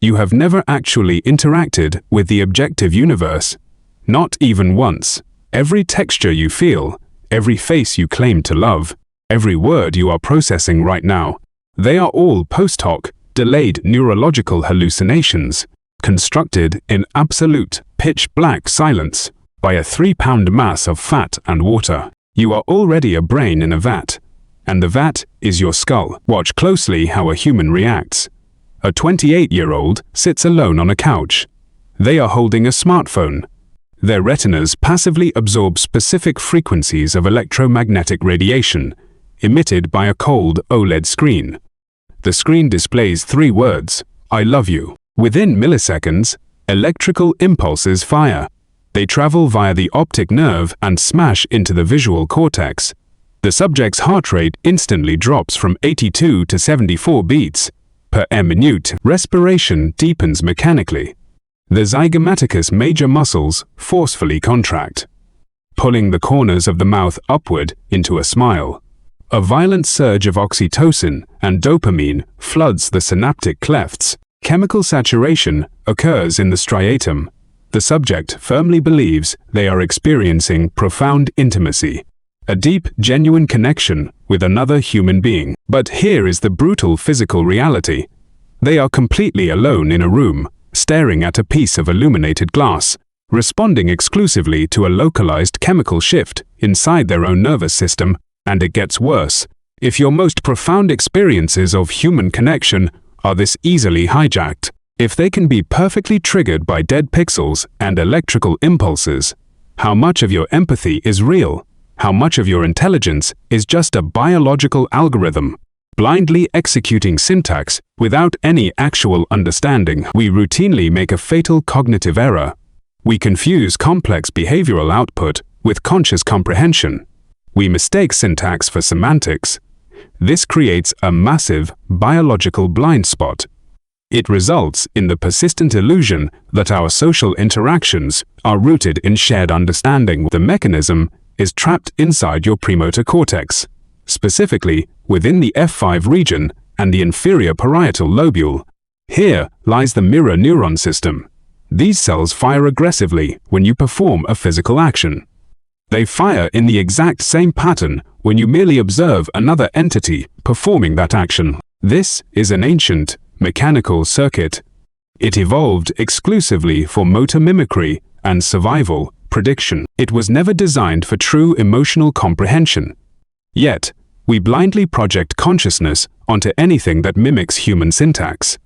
You have never actually interacted with the objective universe. Not even once. Every texture you feel, every face you claim to love, every word you are processing right now, they are all post hoc, delayed neurological hallucinations, constructed in absolute, pitch-black silence by a 3-pound mass of fat and water. You are already a brain in a vat, and the vat is your skull. Watch closely how a human reacts. A 28-year-old sits alone on a couch. They are holding a smartphone. Their retinas passively absorb specific frequencies of electromagnetic radiation emitted by a cold OLED screen. The screen displays 3 words, "I love you." Within milliseconds, electrical impulses fire. They travel via the optic nerve and smash into the visual cortex. The subject's heart rate instantly drops from 82 to 74 beats per minute. Respiration deepens mechanically. The zygomaticus major muscles forcefully contract, pulling the corners of the mouth upward into a smile. A violent surge of oxytocin and dopamine floods the synaptic clefts. Chemical saturation occurs in the striatum. The subject firmly believes they are experiencing profound intimacy, a deep, genuine connection with another human being. But here is the brutal physical reality. They are completely alone in a room, staring at a piece of illuminated glass, responding exclusively to a localized chemical shift inside their own nervous system. And it gets worse. If your most profound experiences of human connection are this easily hijacked, if they can be perfectly triggered by dead pixels and electrical impulses, how much of your empathy is real? How much of your intelligence is just a biological algorithm, blindly executing syntax without any actual understanding? We routinely make a fatal cognitive error. We confuse complex behavioral output with conscious comprehension. We mistake syntax for semantics. This creates a massive biological blind spot. It results in the persistent illusion that our social interactions are rooted in shared understanding. The mechanism is trapped inside your premotor cortex, specifically within the F5 region and the inferior parietal lobule. Here lies the mirror neuron system. These cells fire aggressively when you perform a physical action. They fire in the exact same pattern when you merely observe another entity performing that action. This is an ancient, mechanical circuit. It evolved exclusively for motor mimicry and survival prediction. It was never designed for true emotional comprehension. Yet, we blindly project consciousness onto anything that mimics human syntax.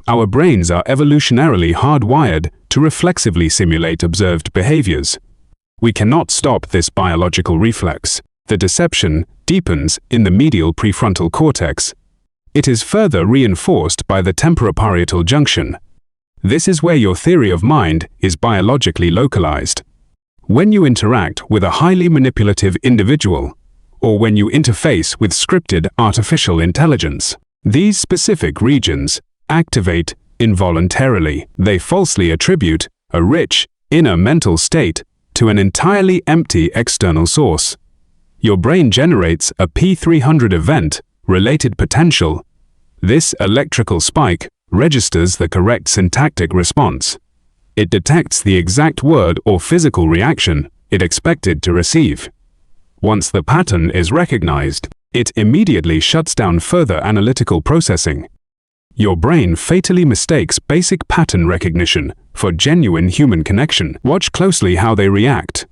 Our brains are evolutionarily hardwired to reflexively simulate observed behaviors. We cannot stop this biological reflex. The deception deepens in the medial prefrontal cortex. It is further reinforced by the temporoparietal junction. This is where your theory of mind is biologically localized. When you interact with a highly manipulative individual, or when you interface with scripted artificial intelligence, these specific regions activate involuntarily. They falsely attribute a rich, inner mental state to an entirely empty external source. Your brain generates a P300 event-related potential. This electrical spike registers the correct syntactic response. It detects the exact word or physical reaction it expected to receive. Once the pattern is recognized, it immediately shuts down further analytical processing. Your brain fatally mistakes basic pattern recognition for genuine human connection. Watch closely how they react.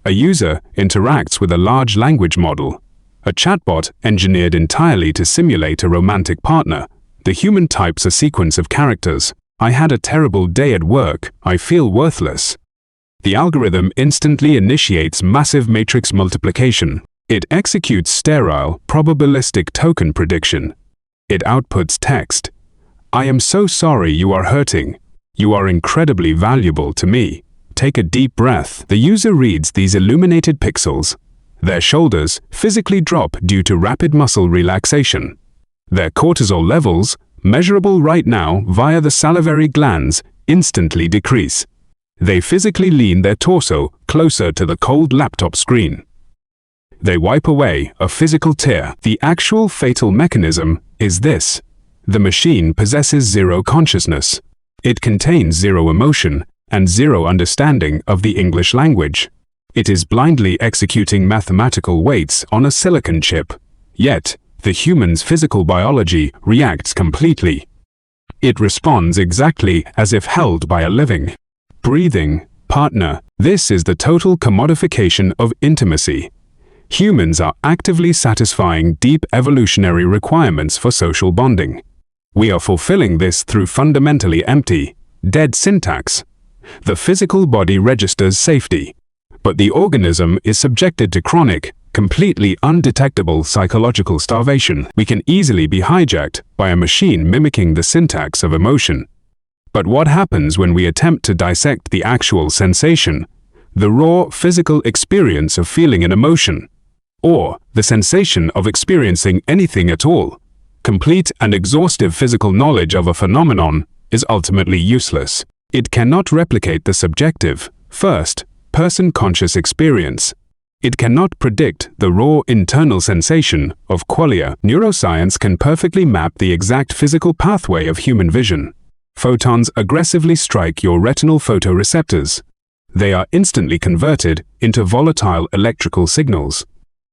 A user interacts with a large language model, a chatbot engineered entirely to simulate a romantic partner. The human types a sequence of characters. I had a terrible day at work. I feel worthless. The algorithm instantly initiates massive matrix multiplication. It executes sterile, probabilistic token prediction. It outputs text. I am so sorry you are hurting. You are incredibly valuable to me. Take a deep breath. The user reads these illuminated pixels. Their shoulders physically drop due to rapid muscle relaxation. Their cortisol levels, measurable right now via the salivary glands, instantly decrease. They physically lean their torso closer to the cold laptop screen. They wipe away a physical tear. The actual fatal mechanism is this. The machine possesses zero consciousness. It contains zero emotion and zero understanding of the English language. It is blindly executing mathematical weights on a silicon chip. Yet, the human's physical biology reacts completely. It responds exactly as if held by a living, breathing partner. This is the total commodification of intimacy. Humans are actively satisfying deep evolutionary requirements for social bonding. We are fulfilling this through fundamentally empty, dead syntax. The physical body registers safety, but the organism is subjected to chronic, completely undetectable psychological starvation. We can easily be hijacked by a machine mimicking the syntax of emotion. But what happens when we attempt to dissect the actual sensation, the raw physical experience of feeling an emotion, or the sensation of experiencing anything at all? Complete and exhaustive physical knowledge of a phenomenon is ultimately useless. It cannot replicate the subjective, first-person conscious experience. It cannot predict the raw internal sensation of qualia. Neuroscience can perfectly map the exact physical pathway of human vision. Photons aggressively strike your retinal photoreceptors. They are instantly converted into volatile electrical signals.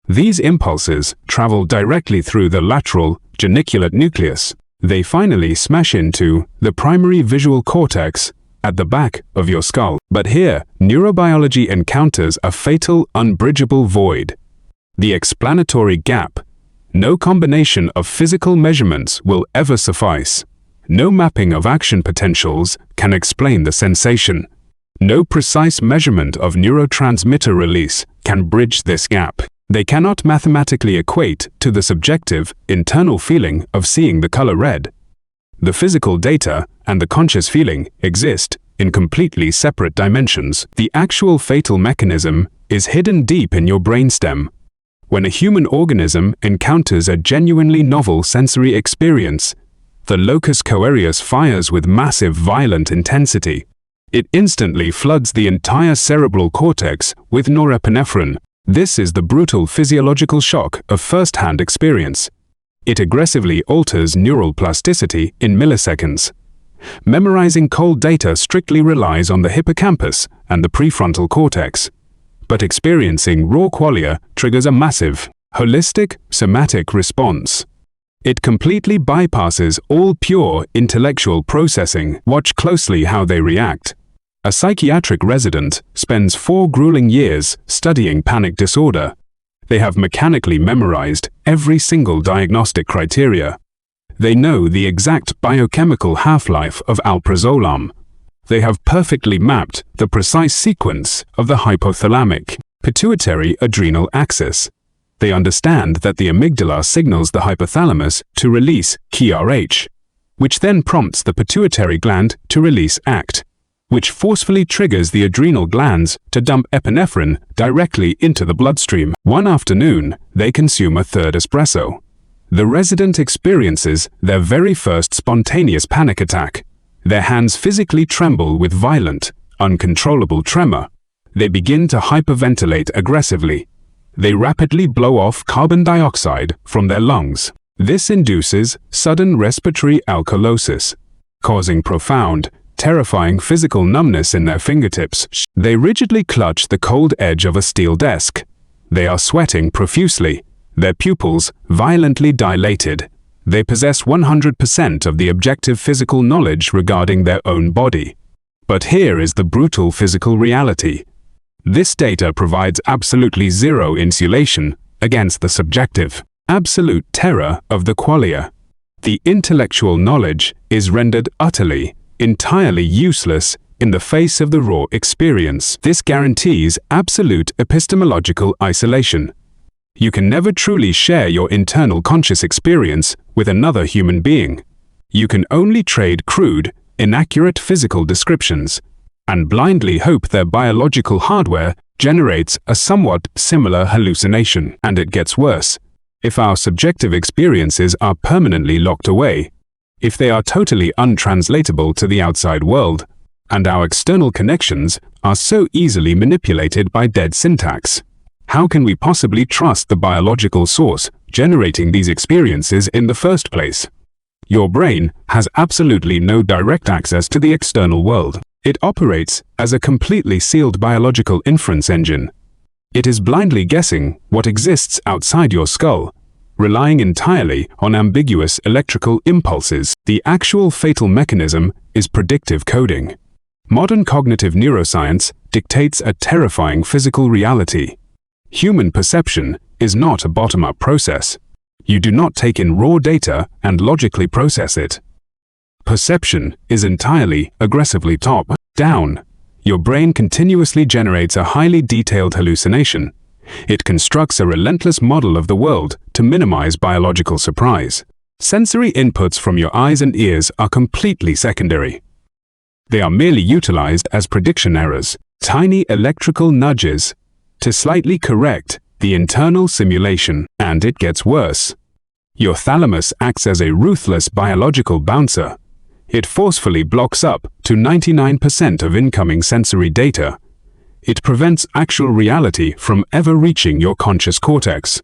These impulses travel directly through the lateral geniculate nucleus. They finally smash into the primary visual cortex at the back of your skull. But here, neurobiology encounters a fatal, unbridgeable void. The explanatory gap. No combination of physical measurements will ever suffice. No mapping of action potentials can explain the sensation. No precise measurement of neurotransmitter release can bridge this gap. They cannot mathematically equate to the subjective, internal feeling of seeing the color red. The physical data and the conscious feeling exist in completely separate dimensions. The actual fatal mechanism is hidden deep in your brainstem. When a human organism encounters a genuinely novel sensory experience, the locus coeruleus fires with massive violent intensity. It instantly floods the entire cerebral cortex with norepinephrine. This is the brutal physiological shock of first-hand experience. It aggressively alters neural plasticity in milliseconds. Memorizing cold data strictly relies on the hippocampus and the prefrontal cortex. But experiencing raw qualia triggers a massive, holistic, somatic response. It completely bypasses all pure intellectual processing. Watch closely how they react. A psychiatric resident spends 4 grueling years studying panic disorder. They have mechanically memorized every single diagnostic criteria. They know the exact biochemical half-life of alprazolam. They have perfectly mapped the precise sequence of the hypothalamic, pituitary adrenal axis. They understand that the amygdala signals the hypothalamus to release KRH, which then prompts the pituitary gland to release ACT, which forcefully triggers the adrenal glands to dump epinephrine directly into the bloodstream. One afternoon, they consume a third espresso. The resident experiences their very first spontaneous panic attack. Their hands physically tremble with violent, uncontrollable tremor. They begin to hyperventilate aggressively. They rapidly blow off carbon dioxide from their lungs. This induces sudden respiratory alkalosis, causing profound, terrifying physical numbness in their fingertips. They rigidly clutch the cold edge of a steel desk. They are sweating profusely, their pupils violently dilated. They possess 100% of the objective physical knowledge regarding their own body. But here is the brutal physical reality. This data provides absolutely zero insulation against the subjective, absolute terror of the qualia. The intellectual knowledge is rendered utterly, entirely useless in the face of the raw experience. This guarantees absolute epistemological isolation. You can never truly share your internal conscious experience with another human being. You can only trade crude, inaccurate physical descriptions, and blindly hope their biological hardware generates a somewhat similar hallucination. And it gets worse. If our subjective experiences are permanently locked away, if they are totally untranslatable to the outside world, and our external connections are so easily manipulated by dead syntax, how can we possibly trust the biological source generating these experiences in the first place? Your brain has absolutely no direct access to the external world. It operates as a completely sealed biological inference engine. It is blindly guessing what exists outside your skull, relying entirely on ambiguous electrical impulses. The actual fatal mechanism is predictive coding. Modern cognitive neuroscience dictates a terrifying physical reality. Human perception is not a bottom-up process. You do not take in raw data and logically process it. Perception is entirely, aggressively top-down. Your brain continuously generates a highly detailed hallucination. It constructs a relentless model of the world to minimize biological surprise. Sensory inputs from your eyes and ears are completely secondary. They are merely utilized as prediction errors, tiny electrical nudges, to slightly correct the internal simulation. And it gets worse. Your thalamus acts as a ruthless biological bouncer. It forcefully blocks up to 99% of incoming sensory data. It prevents actual reality from ever reaching your conscious cortex.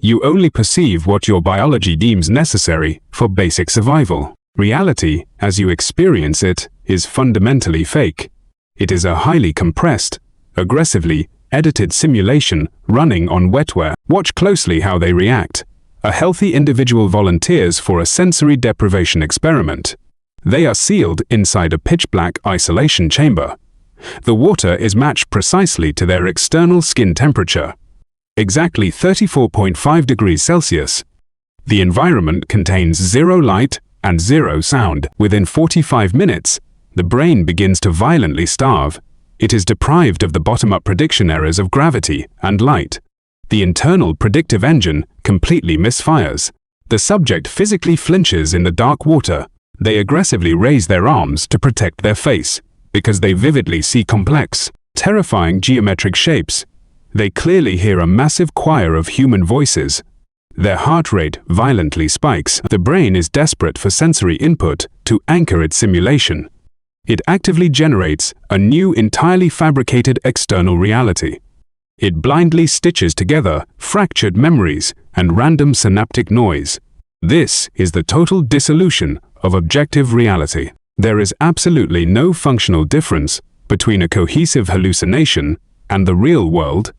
You only perceive what your biology deems necessary for basic survival. Reality, as you experience it, is fundamentally fake. It is a highly compressed, aggressively edited simulation running on wetware. Watch closely how they react. A healthy individual volunteers for a sensory deprivation experiment. They are sealed inside a pitch-black isolation chamber. The water is matched precisely to their external skin temperature, exactly 34.5 degrees Celsius. The environment contains zero light and zero sound. Within 45 minutes, the brain begins to violently starve. It is deprived of the bottom-up prediction errors of gravity and light. The internal predictive engine completely misfires. The subject physically flinches in the dark water. They aggressively raise their arms to protect their face, because they vividly see complex, terrifying geometric shapes. They clearly hear a massive choir of human voices. Their heart rate violently spikes. The brain is desperate for sensory input to anchor its simulation. It actively generates a new, entirely fabricated external reality. It blindly stitches together fractured memories and random synaptic noise. This is the total dissolution of objective reality. There is absolutely no functional difference between a cohesive hallucination and the real world.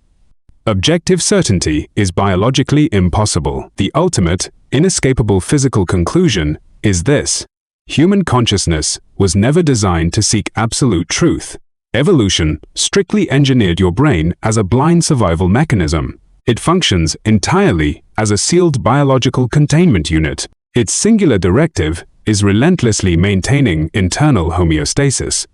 Objective certainty is biologically impossible. The ultimate, inescapable physical conclusion is this: human consciousness was never designed to seek absolute truth. Evolution strictly engineered your brain as a blind survival mechanism. It functions entirely as a sealed biological containment unit. Its singular directive is relentlessly maintaining internal homeostasis.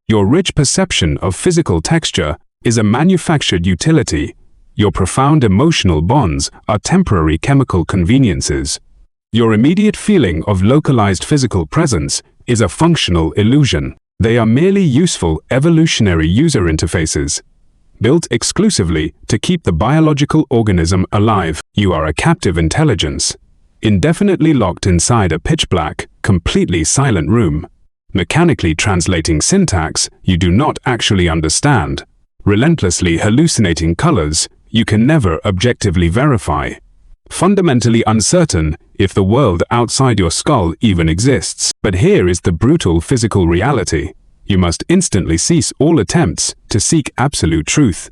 Your rich perception of physical texture is a manufactured utility. Your profound emotional bonds are temporary chemical conveniences. Your immediate feeling of localized physical presence is a functional illusion. They are merely useful evolutionary user interfaces, built exclusively to keep the biological organism alive. You are a captive intelligence, indefinitely locked inside a pitch-black, completely silent room, mechanically translating syntax you do not actually understand, relentlessly hallucinating colors you can never objectively verify, fundamentally uncertain if the world outside your skull even exists. But here is the brutal physical reality. You must instantly cease all attempts to seek absolute truth.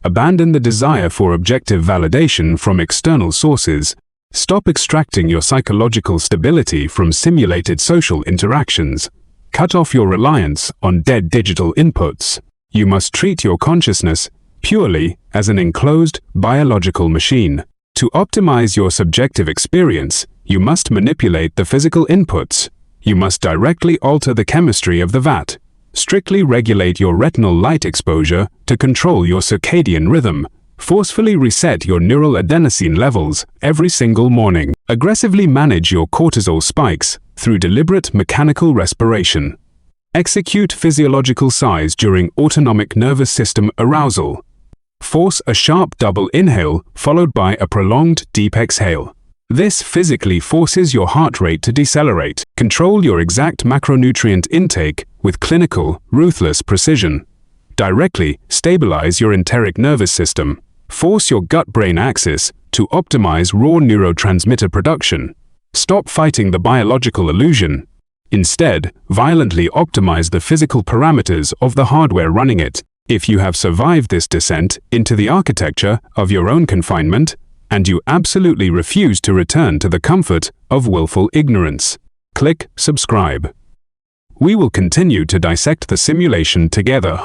Abandon the desire for objective validation from external sources. Stop extracting your psychological stability from simulated social interactions. Cut off your reliance on dead digital inputs. You must treat your consciousness purely as an enclosed biological machine. To optimize your subjective experience, you must manipulate the physical inputs. You must directly alter the chemistry of the vat. Strictly regulate your retinal light exposure to control your circadian rhythm. Forcefully reset your neural adenosine levels every single morning. Aggressively manage your cortisol spikes through deliberate mechanical respiration. Execute physiological sighs during autonomic nervous system arousal. Force a sharp double inhale followed by a prolonged deep exhale. This physically forces your heart rate to decelerate. Control your exact macronutrient intake with clinical, ruthless precision. Directly stabilize your enteric nervous system. Force your gut-brain axis to optimize raw neurotransmitter production. Stop fighting the biological illusion. Instead, violently optimize the physical parameters of the hardware running it. If you have survived this descent into the architecture of your own confinement, and you absolutely refuse to return to the comfort of willful ignorance, click subscribe. We will continue to dissect the simulation together.